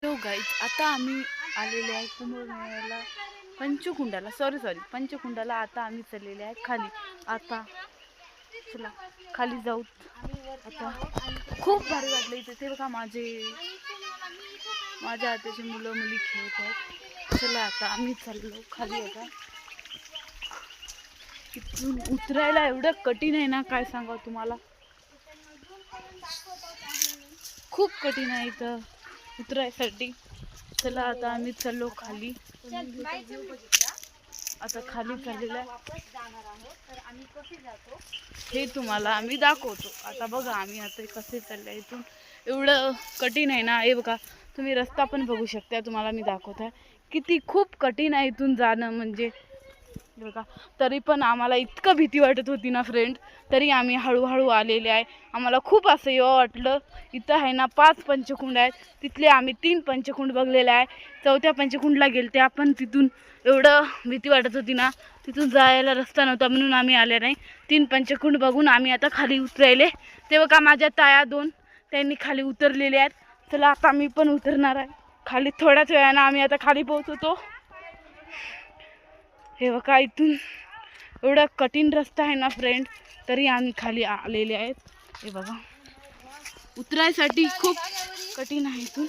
हो गाईज, आता आम्ही आलेले आहे कुंभमेळ्याला, पंचकुंडाला आता आम्ही चाललेले आहे खाली. आता चला खाली जाऊ. आता खूप भारी वाटलं इथे. ते बघा माझ्या आत्याची मुलं मुली खेळत आहेत. चला आता आम्ही चाललो खाली. आता इथून उतरायला एवढं कठीण आहे ना, काय सांगा तुम्हाला. खूप कठीण आहे इथं उतरायसाठी. चला आता आम्ही चाललो खाली. आता खाली चाललेलं हे तुम्हाला आम्ही दाखवतो. आता बघा आम्ही आता कसे चालले. इथून एवढं कठीण आहे ना. हे बघा, तुम्ही रस्ता पण बघू शकता. तुम्हाला मी दाखवत आहे किती खूप कठीण आहे इथून जाणं. म्हणजे बघा, तरी पण आम्हाला इतकं भीती वाटत होती ना फ्रेंड, तरी आम्ही हळूहळू आलेले आहे. आम्हाला खूप असं येवं वाटलं. इथं आहे ना 5 पंचकुंड आहेत. तिथले आम्ही 3 पंचकुंड बघलेले आहे. 4थ्या पंचकुंडला गेलते आपण. तिथून एवढं भीती वाटत होती ना, तिथून जायला रस्ता नव्हता म्हणून आम्ही आले नाही. 3 पंचकुंड बघून आम्ही आता खाली उतरायले. ते बघा माझ्या ताया 2 त्यांनी खाली उतरलेले आहेत. चला आता मी पण उतरणार आहे खाली. थोड्याच वेळानं आम्ही आता खाली पोहोचतो. हे बघा, इथून एवढा कठीण रस्ता आहे ना फ्रेंड, तरी आम्ही खाली आलेले आहेत. हे बघा, उतरायसाठी खूप कठीण आहे इथून.